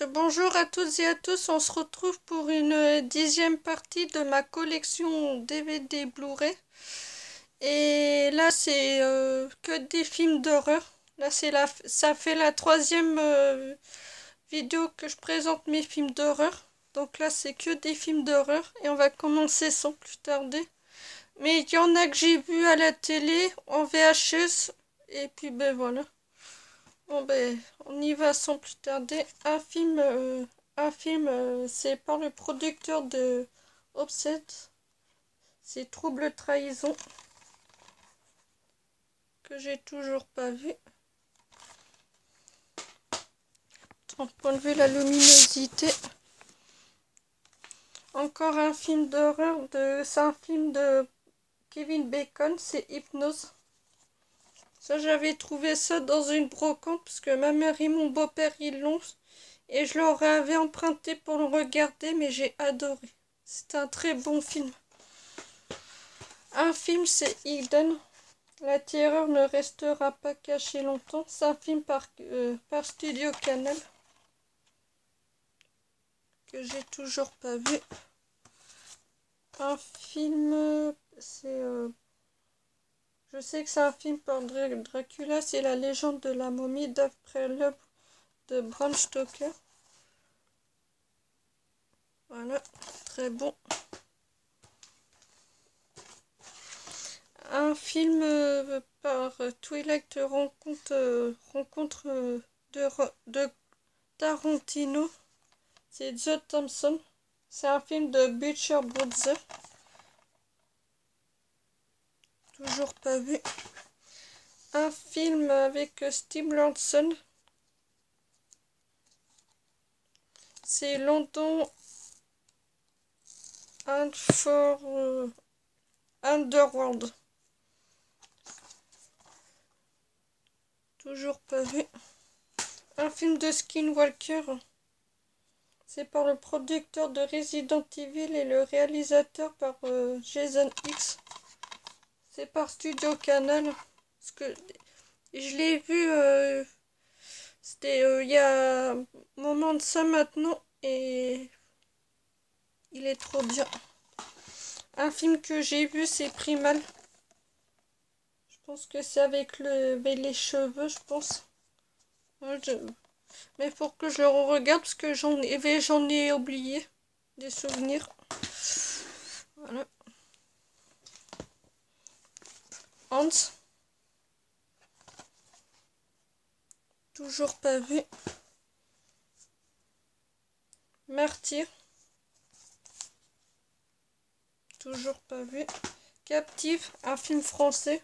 Bonjour à toutes et à tous, on se retrouve pour une 10e partie de ma collection DVD Blu-ray. Et là c'est que des films d'horreur. Là ça fait la 3e vidéo que je présente mes films d'horreur. Donc là c'est que des films d'horreur et on va commencer sans plus tarder. Mais il y en a que j'ai vu à la télé, en VHS, et puis ben voilà. Bon ben, on y va sans plus tarder. Un film, c'est par le producteur de Offset. C'est Trouble Trahison, que j'ai toujours pas vu. On peut enlever la luminosité. Encore un film d'horreur, c'est un film de Kevin Bacon, c'est Hypnose. Ça, j'avais trouvé ça dans une brocante, parce que ma mère et mon beau-père, ils l'ont. Et je leur avais emprunté pour le regarder, mais j'ai adoré. C'est un très bon film. Un film, c'est Hidden. La terreur ne restera pas cachée longtemps. C'est un film par Studio Canal, que j'ai toujours pas vu. Un film, je sais que c'est un film par Dracula, c'est La légende de la momie d'après l'œuvre de Bram Stoker. Voilà, très bon. Un film par Twilight rencontre de Tarantino. C'est The Thompson. C'est un film de Butcher Brothers. Toujours pas vu. Un film avec Steve Lanson. C'est London and for Underworld. Toujours pas vu. Un film de Skinwalker. C'est par le producteur de Resident Evil et le réalisateur par Jason X. C'est par Studio Canal. Parce que je l'ai vu, c'était il y a un moment de ça maintenant. Et il est trop bien. Un film que j'ai vu, c'est Primal. Je pense que c'est avec les cheveux, je pense. Ouais, mais faut que je le regarde parce que j'en ai oublié des souvenirs. Voilà. Hans. Toujours pas vu. Martyr. Toujours pas vu. Captive, un film français.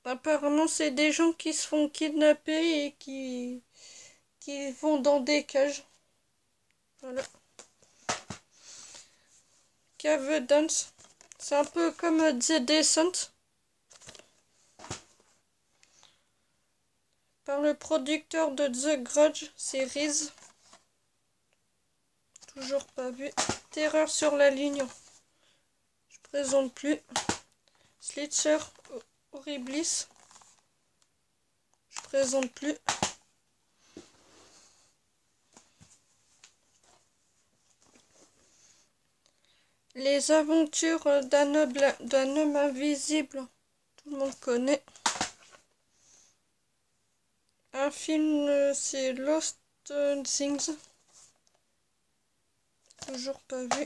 Apparemment, c'est des gens qui se font kidnapper et qui vont dans des cages. Voilà. Cave Dance. C'est un peu comme The Descent. Par le producteur de The Grudge, c'est Reese. Toujours pas vu. Terreur sur la ligne. Je présente plus. Slitcher Horriblis. Je présente plus. Les aventures d'un homme invisible. Tout le monde connaît. Un film, c'est Lost Things. Toujours pas vu.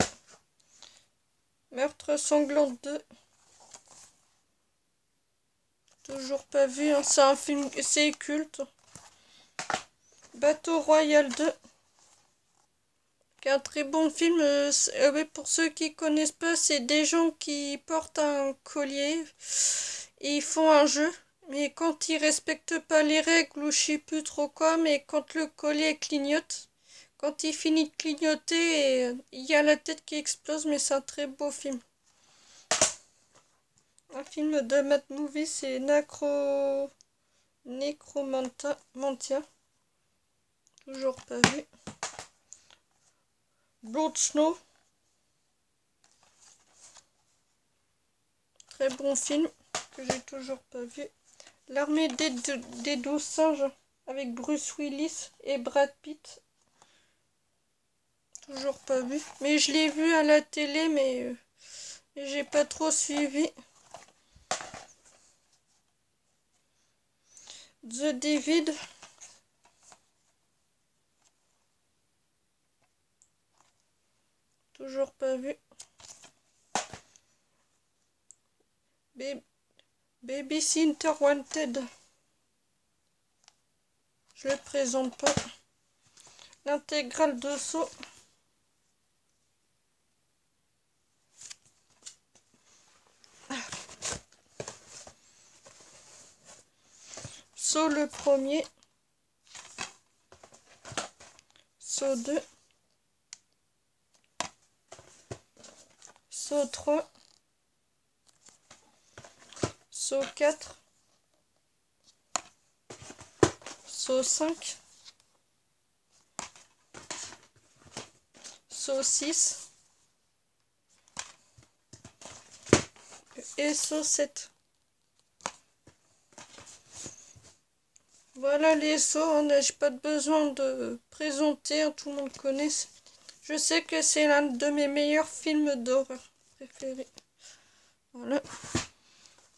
Meurtre sanglant 2. Toujours pas vu. Hein. C'est un film, c'est culte. Battle Royale 2. Un très bon film. Pour ceux qui connaissent pas, c'est des gens qui portent un collier et ils font un jeu. Mais quand ils respectent pas les règles ou je sais plus trop quoi, mais quand le collier clignote, quand il finit de clignoter, il y a la tête qui explose, mais c'est un très beau film. Un film de Mad Movie, c'est Necromantia. Toujours pas vu. Blood Snow. Très bon film que j'ai toujours pas vu. L'armée des 12 singes avec Bruce Willis et Brad Pitt. Toujours pas vu. Mais je l'ai vu à la télé, mais j'ai pas trop suivi. The David. Toujours pas vu. Babysitter Wanted. Je le présente pas. L'intégrale de Saw. Saw le premier. Saw 2. Saw 3. Saw 4. Saw 5. Saw 6. Et Saw 7. Voilà les sauts, j'ai pas besoin de présenter, tout le monde connaît. Je sais que c'est l'un de mes meilleurs films d'horreur préférés. Voilà.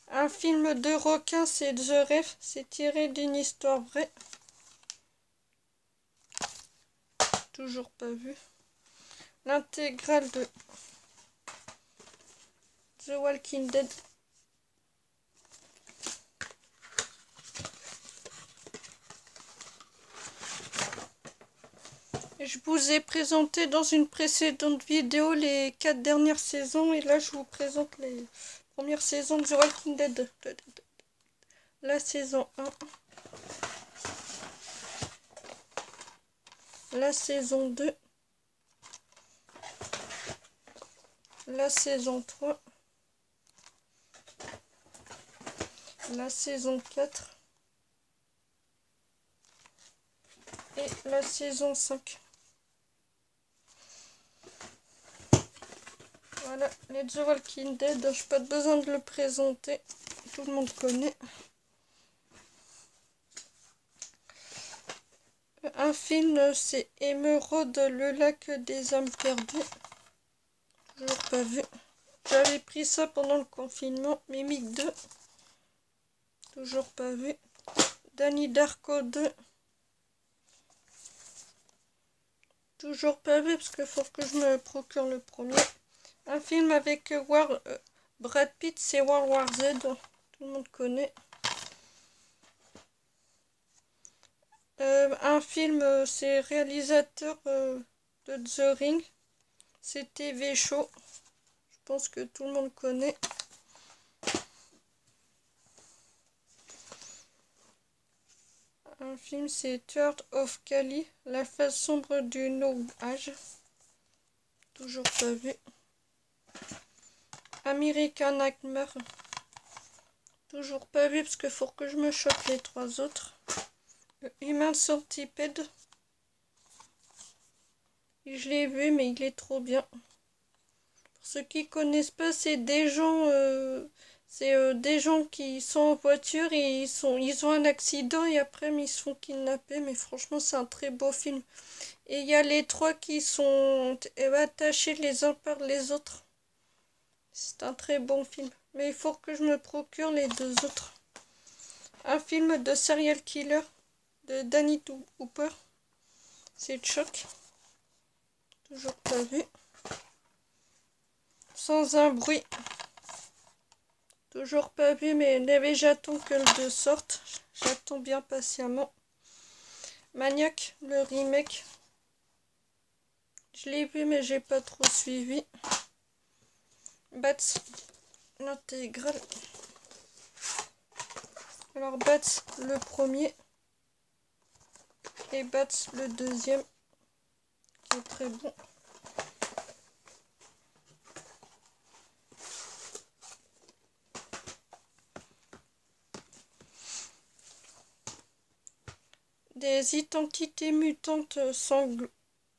Un film de requin, c'est The Ref, c'est tiré d'une histoire vraie. Toujours pas vu. L'intégrale de The Walking Dead. Je vous ai présenté dans une précédente vidéo les 4 dernières saisons et là je vous présente les premières saisons de The Walking Dead. La saison 1. La saison 2. La saison 3. La saison 4. Et la saison 5. Voilà, les The Walking Dead, je n'ai pas besoin de le présenter, tout le monde connaît. Un film, c'est Émeraude, le lac des âmes perdues. Toujours pas vu. J'avais pris ça pendant le confinement. Mimic 2. Toujours pas vu. Danny Darko 2. Toujours pas vu parce qu'il faut que je me procure le premier. Un film avec Brad Pitt, c'est World War Z. Tout le monde connaît. Un film, c'est réalisateur de The Ring. C'est TV Show. Je pense que tout le monde connaît. Un film, c'est Third of Cali, la face sombre du nuage. Toujours pas vu. American Nightmare. Toujours pas vu parce qu'il faut que je me chope les 3 autres. Human Centipede. Je l'ai vu mais il est trop bien. Pour ceux qui connaissent pas, c'est des gens... des gens qui sont en voiture et ils ont un accident et après ils se font kidnapper. Mais franchement, c'est un très beau film. Et il y a les 3 qui sont attachés les uns par les autres. C'est un très bon film. Mais il faut que je me procure les 2 autres. Un film de serial killer de Danny Hooper. C'est Choc. Toujours pas vu. Sans un bruit. Toujours pas vu, mais j'attends que le 2 sorte. J'attends bien patiemment. Maniac, le remake. Je l'ai vu, mais j'ai pas trop suivi. Bats, l'intégrale. Alors, Bats, le premier. Et Bats, le deuxième. Qui est très bon. Des identités mutantes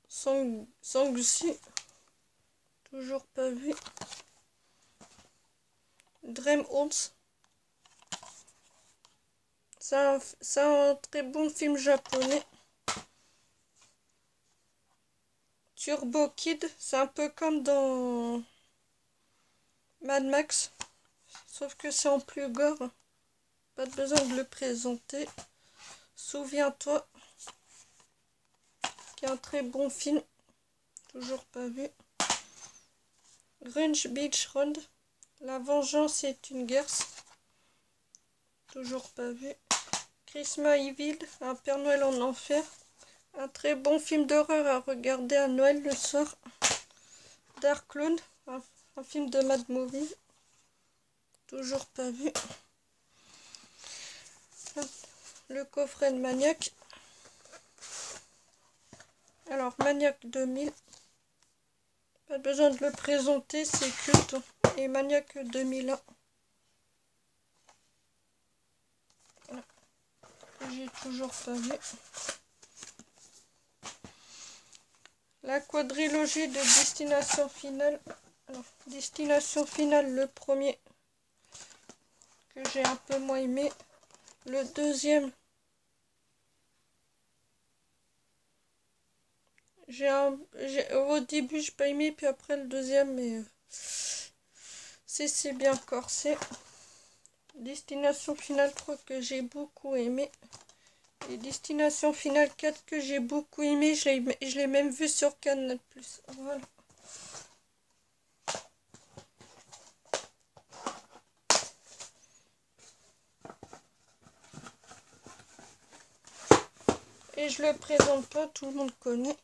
Sangusu. Toujours pas vu. Dreamhounds. C'est un très bon film japonais. Turbo Kid, c'est un peu comme dans Mad Max, sauf que c'est en plus gore. Pas besoin de le présenter. Souviens-toi, qui est un très bon film, toujours pas vu. Greenwich Beach Road, La vengeance est une guerre, toujours pas vu. Christmas Evil, un Père Noël en enfer, un très bon film d'horreur à regarder à Noël le soir. Dark Cloud, un film de Mad Movie, toujours pas vu. Le coffret de Maniac. Alors Maniac 2000, pas besoin de le présenter, c'est culte. Et Maniac 2001. Voilà. J'ai toujours pas vu. La quadrilogie de Destination Finale. Alors, Destination Finale, le premier, que j'ai un peu moins aimé. Le deuxième, au début, j'ai pas aimé, puis après le deuxième, mais c'est bien corsé. Destination Finale 3 que j'ai beaucoup aimé. Et Destination Finale 4 que j'ai beaucoup aimé, je l'ai même vu sur Canal+. Voilà. Et je le présente pas, tout le monde connaît.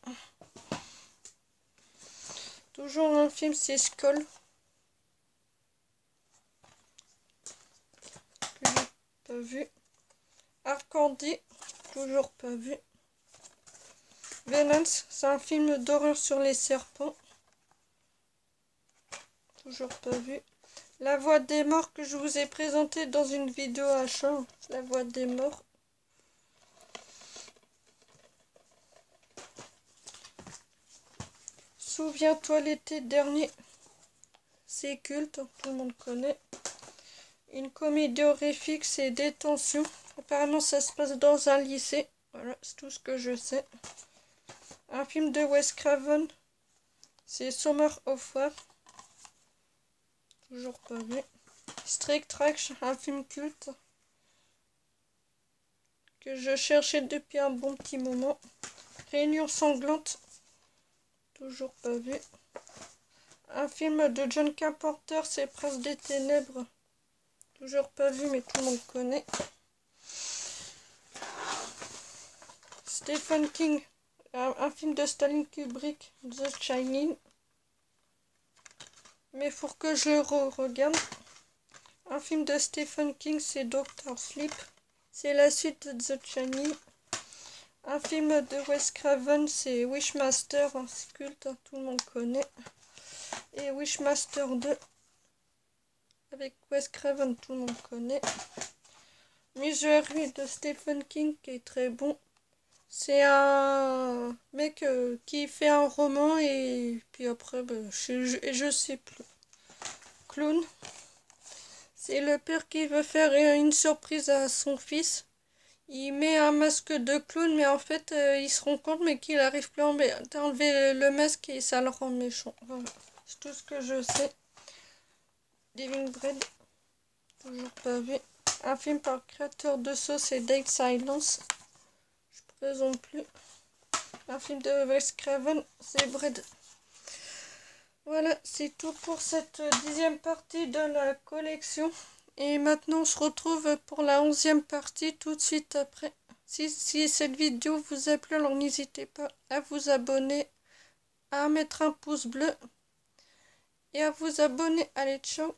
Toujours un film, c'est Skull. Que j'ai pas vu. Arcandie, toujours pas vu. Venance, c'est un film d'horreur sur les serpents. Toujours pas vu. La Voix des morts que je vous ai présenté dans une vidéo achat. La Voix des morts. Souviens-toi l'été dernier. C'est culte, tout le monde connaît. Une comédie horrifique, c'est Détention. Apparemment, ça se passe dans un lycée. Voilà, c'est tout ce que je sais. Un film de Wes Craven, c'est Summer of War. Toujours pas vu. Street Trash, un film culte que je cherchais depuis un bon petit moment. Réunion sanglante, toujours pas vu. Un film de John Carpenter, c'est Prince des Ténèbres. Toujours pas vu, mais tout le monde connaît. Stephen King, un film de Stanley Kubrick, The Shining. Mais faut que je le regarde. Un film de Stephen King, c'est Doctor Sleep. C'est la suite de The Shining. Un film de Wes Craven, c'est Wishmaster, c'est culte, tout le monde connaît. Et Wishmaster 2, avec Wes Craven, tout le monde connaît. Misery de Stephen King, qui est très bon. C'est un mec qui fait un roman et puis après, je sais plus. Clown. C'est le père qui veut faire une surprise à son fils. Il met un masque de clown, mais en fait, il se rend compte mais qu'il n'arrive plus à enlever le masque et ça le rend méchant. Voilà. C'est tout ce que je sais. Living Bread, toujours pas vu. Un film par le créateur de sauce et Dead Silence. Je présente plus. Un film de Wes Craven, c'est Bread. Voilà, c'est tout pour cette 10e partie de la collection. Et maintenant, on se retrouve pour la 11e partie tout de suite après. Si cette vidéo vous a plu, alors n'hésitez pas à vous abonner, à mettre un pouce bleu et à vous abonner. Allez, ciao!